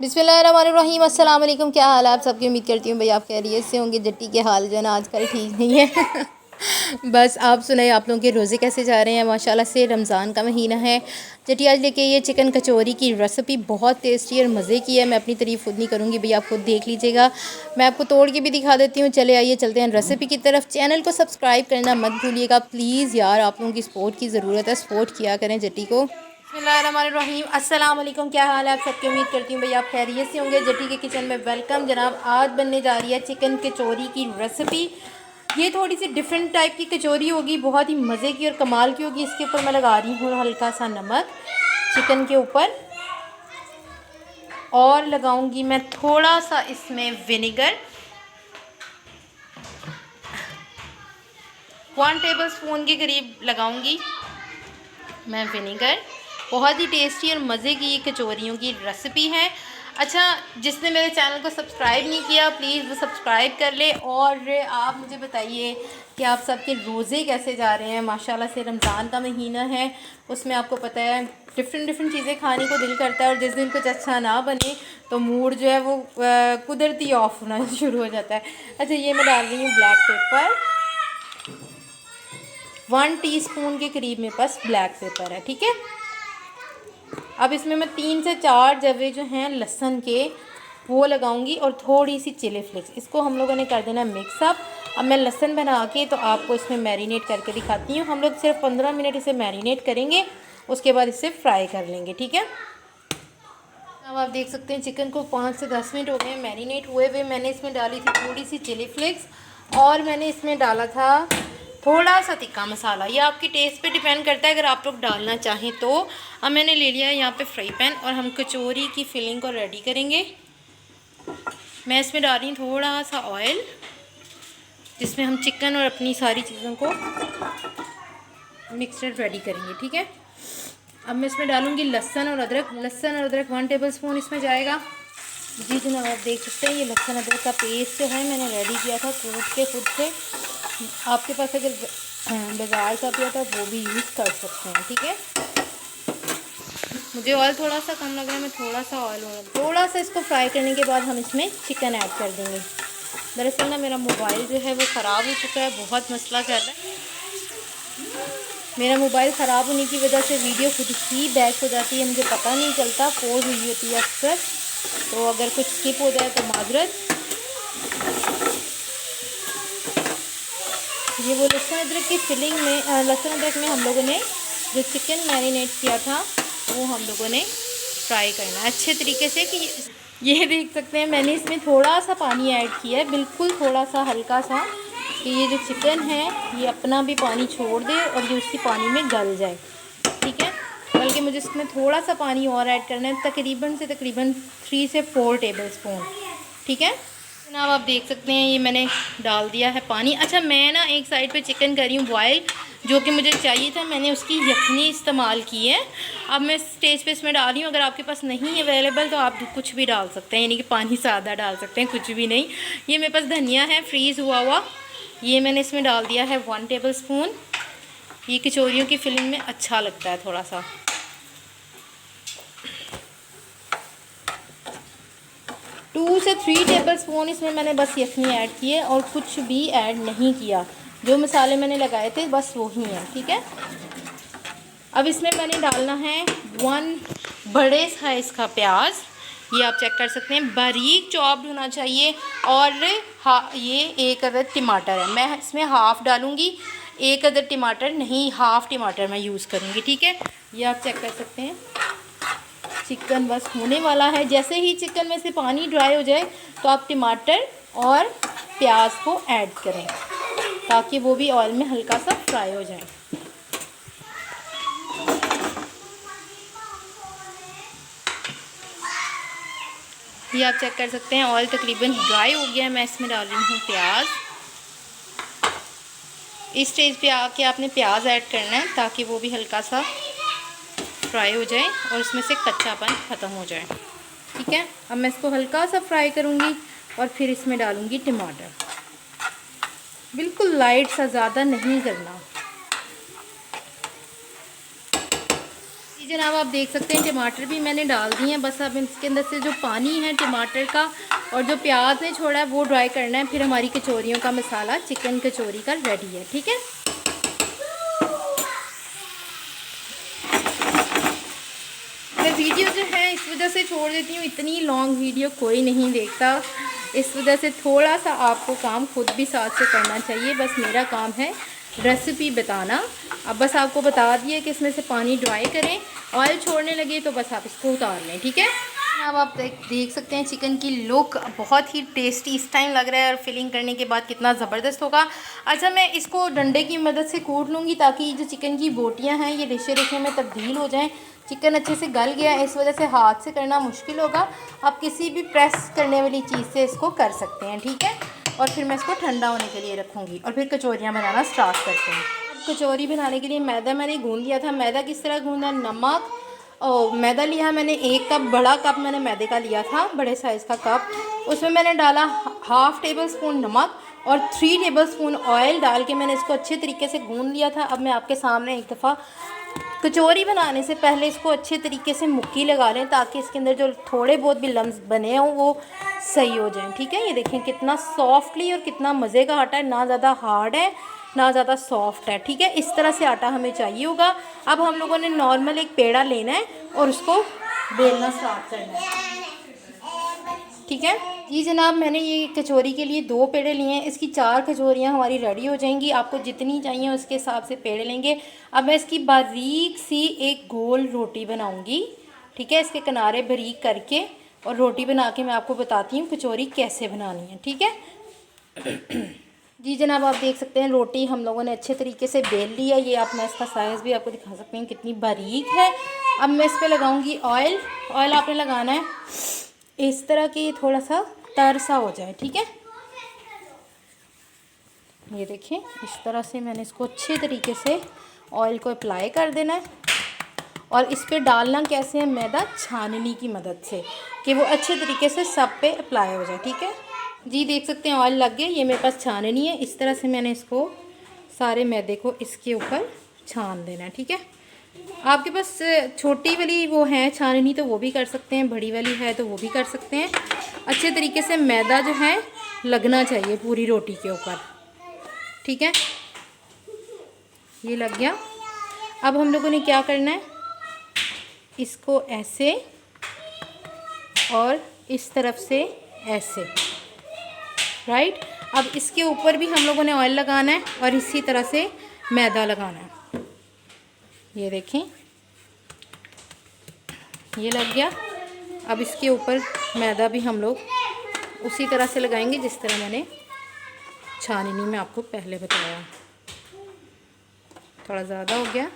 बिस्मिल्लाहिर्रहमानिर्रहीम। अस्सलाम वालेकुम। क्या हाल है आप सबकी? उम्मीद करती हूँ भाई आप खैरियत से होंगे। जट्टी के हाल जो है ना आजकल ठीक नहीं है। बस आप सुनाइए, आप लोगों के रोज़े कैसे जा रहे हैं? माशाल्लाह से रमज़ान का महीना है। जट्टी आज लेके ये चिकन कचौरी की रेसिपी बहुत टेस्टी और मज़े की है। मैं अपनी तारीफ़ खुद नहीं करूँगी भाई, आप खुद देख लीजिएगा। मैं आपको तोड़ के भी दिखा देती हूँ। चले आइए चलते हैं रेसिपी की तरफ। चैनल को सब्सक्राइब करना मत भूलिएगा प्लीज़ यार, आप लोगों की सपोर्ट की ज़रूरत है। सपोर्ट किया करें जट्टी को। बिस्मिल्लाहिर्रहमानिर्रहीम। अस्सलाम वालेकुम। क्या हाल है आप सबकी? उम्मीद करती हूँ भाई आप खैरियत से होंगे। जट्टी के किचन में वेलकम जनाब। आज बनने जा रही है चिकन कचौरी की रेसिपी। ये थोड़ी सी डिफरेंट टाइप की कचौरी होगी, बहुत ही मज़े की और कमाल की होगी। इसके ऊपर मैं लगा रही हूँ हल्का सा नमक चिकन के ऊपर, और लगाऊंगी मैं थोड़ा सा इसमें विनेगर, 1 टेबल स्पून के करीब लगाऊंगी मैं विनेगर। बहुत ही टेस्टी और मज़े की ये कचौरियों की रेसिपी है। अच्छा, जिसने मेरे चैनल को सब्सक्राइब नहीं किया प्लीज़ वो सब्सक्राइब कर ले। और आप मुझे बताइए कि आप सबके रोज़े कैसे जा रहे हैं? माशाल्लाह से रमज़ान का महीना है, उसमें आपको पता है डिफ़रेंट चीज़ें खाने को दिल करता है, और जिस दिन कुछ अच्छा ना बने तो मूड जो है वो कुदरती ऑफ होना शुरू हो जाता है। अच्छा, ये मैं डाल रही हूँ ब्लैक पेपर, 1 टीस्पून के करीब मेरे पास ब्लैक पेपर है। ठीक है, अब इसमें मैं 3 से 4 जवे जो हैं लहसुन के वो लगाऊंगी, और थोड़ी सी चिली फ्लेक्स। इसको हम लोगों ने कर देना मिक्सअप। अब मैं लहसुन बना के तो आपको इसमें मैरिनेट करके दिखाती हूँ। हम लोग सिर्फ 15 मिनट इसे मैरिनेट करेंगे, उसके बाद इसे फ्राई कर लेंगे। ठीक है, अब आप देख सकते हैं चिकन को 5 से 10 मिनट हो गए मैरिनेट हुए हुए। मैंने इसमें डाली थी थोड़ी सी चिली फ्लेक्स, और मैंने इसमें डाला था थोड़ा सा तिक्का मसाला। ये आपके टेस्ट पे डिपेंड करता है, अगर आप लोग डालना चाहें तो। अब मैंने ले लिया है यहाँ पे फ्राई पैन, और हम कचौरी की फिलिंग को रेडी करेंगे। मैं इसमें डाल रही हूँ थोड़ा सा ऑयल, जिसमें हम चिकन और अपनी सारी चीज़ों को मिक्सचर रेडी करेंगे। ठीक है, अब मैं इसमें डालूँगी लहसुन और अदरक। 1 टेबल स्पून इसमें जाएगा। जी जनाब, आप देख सकते हैं ये लहसुन अदरक का पेस्ट जो है मैंने रेडी किया था कूट के खुद से। आपके पास अगर बाज़ार का भी आता वो भी यूज़ कर सकते हैं। ठीक है, मुझे ऑयल थोड़ा सा कम लग रहा है, मैं थोड़ा सा ऑयल थोड़ा सा इसको फ्राई करने के बाद हम इसमें चिकन ऐड कर देंगे। दरअसल ना मेरा मोबाइल जो है वो ख़राब हो चुका है, बहुत मसला कर रहा है। मेरा मोबाइल ख़राब होने की वजह से वीडियो खुद ही बैक हो जाती है, मुझे पता नहीं चलता, पॉज हुई होती है अक्सर। तो अगर कुछ स्किप हो जाए तो माजरत। ये वो लहसुन अदरक की फिलिंग में, लहसुन अदरक में हम लोगों ने जो चिकन मैरिनेट किया था वो हम लोगों ने फ्राई करना है अच्छे तरीके से। कि ये देख सकते हैं मैंने इसमें थोड़ा सा पानी ऐड किया है, बिल्कुल थोड़ा सा हल्का सा, कि ये जो चिकन है ये अपना भी पानी छोड़ दे और ये उसी पानी में गल जाए। ठीक है, बल्कि मुझे इसमें थोड़ा सा पानी और ऐड करना है, तकरीबन 3 से 4 टेबल स्पून। ठीक है जनाब, आप देख सकते हैं ये मैंने डाल दिया है पानी। अच्छा, मैं ना एक साइड पे चिकन कर रही हूँ बॉयल, जो कि मुझे चाहिए था, मैंने उसकी यखनी इस्तेमाल की है। अब मैं स्टेज पे इसमें डाल रही हूँ। अगर आपके पास नहीं अवेलेबल तो आप कुछ भी डाल सकते हैं, यानी कि पानी सादा डाल सकते हैं, कुछ भी नहीं। ये मेरे पास धनिया है फ्रीज़ हुआ हुआ, ये मैंने इसमें डाल दिया है 1 टेबल स्पून। ये कचौरियों की फिलिंग में अच्छा लगता है थोड़ा सा। 2 से 3 टेबल स्पून इसमें मैंने बस यखनी ऐड की है, और कुछ भी ऐड नहीं किया। जो मसाले मैंने लगाए थे बस वो ही हैं। ठीक है, अब इसमें मैंने डालना है 1 बड़े साइज़ का प्याज। ये आप चेक कर सकते हैं बारीक चॉप्ड होना चाहिए। और ये 1 अदद टमाटर है, मैं इसमें हाफ़ डालूँगी, 1 अदद टमाटर नहीं, हाफ़ टमाटर मैं यूज़ करूँगी। ठीक है, ये आप चेक कर सकते हैं। चिकन बस होने वाला है, जैसे ही चिकन में से पानी ड्राई हो जाए तो आप टमाटर और प्याज को ऐड करें, ताकि वो भी ऑयल में हल्का सा फ्राई हो जाए। ये आप चेक कर सकते हैं ऑयल तकरीबन ड्राई हो गया है। मैं इसमें डाल रही हूँ प्याज। इस स्टेज पे आके आपने प्याज ऐड करना है, ताकि वो भी हल्का सा फ्राई हो जाए और इसमें से कच्चापन ख़त्म हो जाए। ठीक है, अब मैं इसको हल्का सा फ्राई करूँगी और फिर इसमें डालूँगी टमाटर। बिल्कुल लाइट सा, ज़्यादा नहीं करना। जनाब आप देख सकते हैं टमाटर भी मैंने डाल दिए हैं। बस अब इसके अंदर से जो पानी है टमाटर का और जो प्याज ने छोड़ा है वो ड्राई करना है। फिर हमारी कचौरियों का मसाला चिकन कचौरी का रेडी है। ठीक है, मैं वीडियो जो है इस वजह से छोड़ देती हूँ, इतनी लॉन्ग वीडियो कोई नहीं देखता, इस वजह से थोड़ा सा आपको काम खुद भी साथ से करना चाहिए। बस मेरा काम है रेसिपी बताना। अब बस आपको बता दिए कि इसमें से पानी ड्राई करें, ऑयल छोड़ने लगे तो बस आप इसको उतार लें। ठीक है, अब आप देख सकते हैं चिकन की लुक बहुत ही टेस्टी इस टाइम लग रहा है, और फिलिंग करने के बाद कितना ज़बरदस्त होगा। अच्छा, मैं इसको डंडे की मदद से कूट लूँगी ताकि जो चिकन की बोटियाँ हैं ये रेशे रेशे में तब्दील हो जाएँ। चिकन अच्छे से गल गया है, इस वजह से हाथ से करना मुश्किल होगा। आप किसी भी प्रेस करने वाली चीज़ से इसको कर सकते हैं। ठीक है, और फिर मैं इसको ठंडा होने के लिए रखूँगी और फिर कचौरियाँ बनाना स्टार्ट करते हैं। कचौरी बनाने के लिए मैदा मैंने गूँध लिया था। मैदा किस तरह गूँधा, नमक और मैदा लिया मैंने 1 कप, बड़ा कप मैंने मैदे का लिया था, बड़े साइज़ का कप। उसमें मैंने डाला 1/2 टेबल स्पून नमक और 3 टेबल स्पून ऑयल डाल के मैंने इसको अच्छे तरीके से गूँध लिया था। अब मैं आपके सामने एक दफ़ा कचौरी बनाने से पहले इसको अच्छे तरीके से मुक्की लगा लें ताकि इसके अंदर जो थोड़े बहुत भी लम्स बने हों वो सही हो जाएं। ठीक है, ये देखें कितना सॉफ्टली और कितना मज़े का आटा है, ना ज़्यादा हार्ड है ना ज़्यादा सॉफ्ट है। ठीक है, इस तरह से आटा हमें चाहिए होगा। अब हम लोगों ने नॉर्मल एक पेड़ा लेना है और उसको बेलना स्टार्ट करना है। ठीक है जी जनाब, मैंने ये कचौरी के लिए 2 पेड़े लिए हैं। इसकी 4 कचौरियाँ हमारी रेडी हो जाएंगी। आपको जितनी चाहिए उसके हिसाब से पेड़े लेंगे। अब मैं इसकी बारीक सी एक गोल रोटी बनाऊंगी। ठीक है, इसके किनारे बारीक करके और रोटी बना के मैं आपको बताती हूँ कचौरी कैसे बनानी है। ठीक है जी जनाब, आप देख सकते हैं रोटी हम लोगों ने अच्छे तरीके से बेल ली है। ये आप, मैं इसका साइज़ भी आपको दिखा सकती हूँ कितनी बारीक है। अब मैं इस पर लगाऊंगी ऑयल। ऑयल आपने लगाना है इस तरह की, थोड़ा सा तर सा हो जाए। ठीक है, ये देखिए इस तरह से मैंने इसको अच्छे तरीके से ऑयल को अप्लाई कर देना है। और इस पे डालना कैसे है, मैदा छाननी की मदद से, कि वो अच्छे तरीके से सब पे अप्लाई हो जाए। ठीक है जी, देख सकते हैं ऑयल लग गया। ये मेरे पास छाननी है, इस तरह से मैंने इसको सारे मैदे को इसके ऊपर छान देना है। ठीक है, आपके पास छोटी वाली वो है छाननी तो वो भी कर सकते हैं, बड़ी वाली है तो वो भी कर सकते हैं। अच्छे तरीके से मैदा जो है लगना चाहिए पूरी रोटी के ऊपर। ठीक है, ये लग गया। अब हम लोगों ने क्या करना है, इसको ऐसे और इस तरफ से ऐसे, राइट। अब इसके ऊपर भी हम लोगों ने ऑयल लगाना है और इसी तरह से मैदा लगाना है। ये देखें ये लग गया। अब इसके ऊपर मैदा भी हम लोग उसी तरह से लगाएंगे जिस तरह मैंने छाननी में आपको पहले बताया। थोड़ा ज़्यादा हो गया,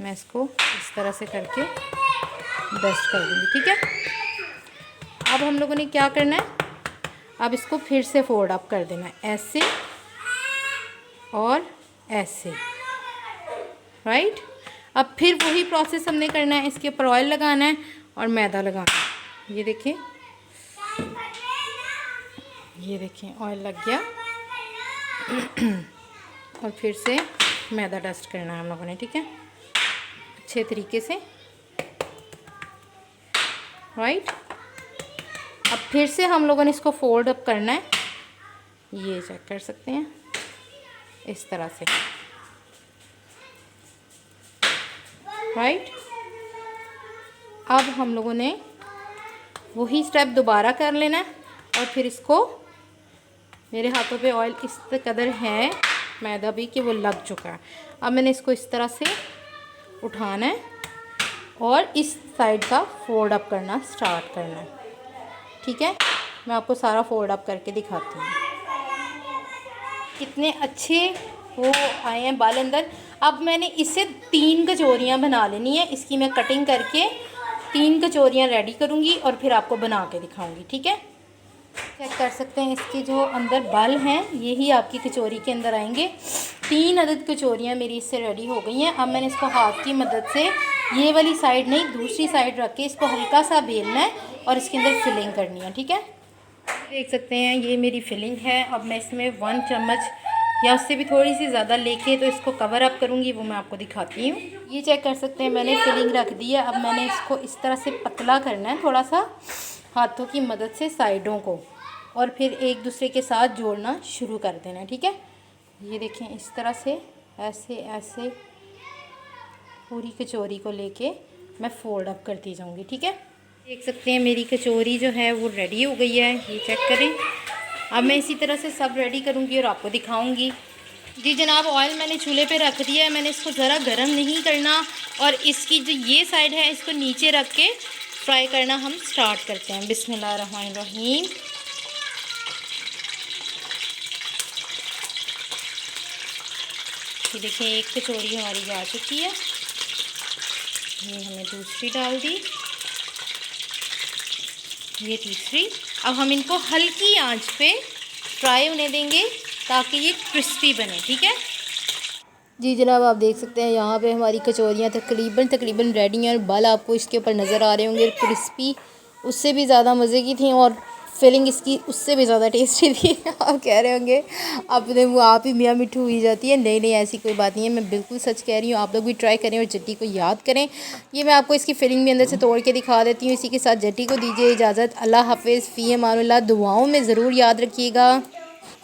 मैं इसको इस तरह से करके डस्ट कर दूँगी। ठीक है, अब हम लोगों ने क्या करना है, अब इसको फिर से फोल्ड अप कर देना है, ऐसे और ऐसे, राइट। अब फिर वही प्रोसेस हमने करना है, इसके ऊपर ऑयल लगाना है और मैदा लगाना है। ये देखें, ये देखें ऑयल लग गया और फिर से मैदा डस्ट करना है हम लोगों ने। ठीक है, अच्छे तरीके से, राइट। अब फिर से हम लोगों ने इसको फोल्ड अप करना है, ये चेक कर सकते हैं इस तरह से, राइट। अब हम लोगों ने वही स्टेप दोबारा कर लेना है और फिर इसको, मेरे हाथों पे ऑयल इस कदर है मैदा भी कि वो लग चुका है। अब मैंने इसको इस तरह से उठाना है और इस साइड का फोल्ड अप करना स्टार्ट करना है। ठीक है, मैं आपको सारा फोल्ड अप करके दिखाती हूँ। कितने अच्छे वो आए हैं बाल अंदर। अब मैंने इससे 3 कचौरियाँ बना लेनी है। इसकी मैं कटिंग करके 3 कचौरियाँ रेडी करूँगी और फिर आपको बना के दिखाऊँगी। ठीक है, चेक कर सकते हैं इसके जो अंदर बाल हैं, यही आपकी कचौरी के अंदर आएंगे। 3 अदद कचौरियाँ मेरी इससे रेडी हो गई हैं। अब मैंने इसको हाथ की मदद से ये वाली साइड नहीं दूसरी साइड रख के इसको हल्का सा बेलना है और इसके अंदर फिलिंग करनी है। ठीक है, देख सकते हैं ये मेरी फिलिंग है। अब मैं इसमें 1 चम्मच या उससे भी थोड़ी सी ज़्यादा लेके तो इसको कवर अप करूँगी, वो मैं आपको दिखाती हूँ। ये चेक कर सकते हैं मैंने फिलिंग रख दी है। अब मैंने इसको इस तरह से पतला करना है थोड़ा सा हाथों की मदद से साइडों को, और फिर एक दूसरे के साथ जोड़ना शुरू कर देना है, ठीक है। ये देखें इस तरह से ऐसे ऐसे पूरी कचौरी को लेके मैं फोल्ड अप करती जाऊँगी, ठीक है। देख सकते हैं मेरी कचौरी जो है वो रेडी हो गई है, ये चेक करें। अब मैं इसी तरह से सब रेडी करूँगी और आपको दिखाऊँगी। जी जनाब, ऑयल मैंने चूल्हे पे रख दिया है। मैंने इसको ज़रा गर्म नहीं करना, और इसकी जो ये साइड है इसको नीचे रख के फ्राई करना हम स्टार्ट करते हैं। बिस्मिल्लाहिर्रहमानिर्रहीम। ये देखिए एक कचौरी हमारी जा चुकी है, ये हमने दूसरी डाल दी, ये तीसरी। अब हम इनको हल्की आंच पे फ्राई होने देंगे ताकि ये क्रिस्पी बने, ठीक है। जी जनाब, आप देख सकते हैं यहाँ पे हमारी कचौरियाँ तकरीबन रेडी हैं, और बाल आपको इसके ऊपर नज़र आ रहे होंगे क्रिस्पी, उससे भी ज़्यादा मज़े की थी, और फिलिंग इसकी उससे भी ज़्यादा टेस्टी थी। आप कह रहे होंगे अपने वो आप ही मियाँ मिठू हुई जाती है। नहीं नहीं, ऐसी कोई बात नहीं है, मैं बिल्कुल सच कह रही हूँ। आप लोग भी ट्राई करें और जट्टी को याद करें। ये मैं आपको इसकी फिलिंग भी अंदर से तोड़ के दिखा देती हूँ। इसी के साथ जट्टी को दीजिए इजाज़त। अल्लाह हाफिज़, फ़ी अमानुल्लाह। दुआओं में ज़रूर याद रखिएगा।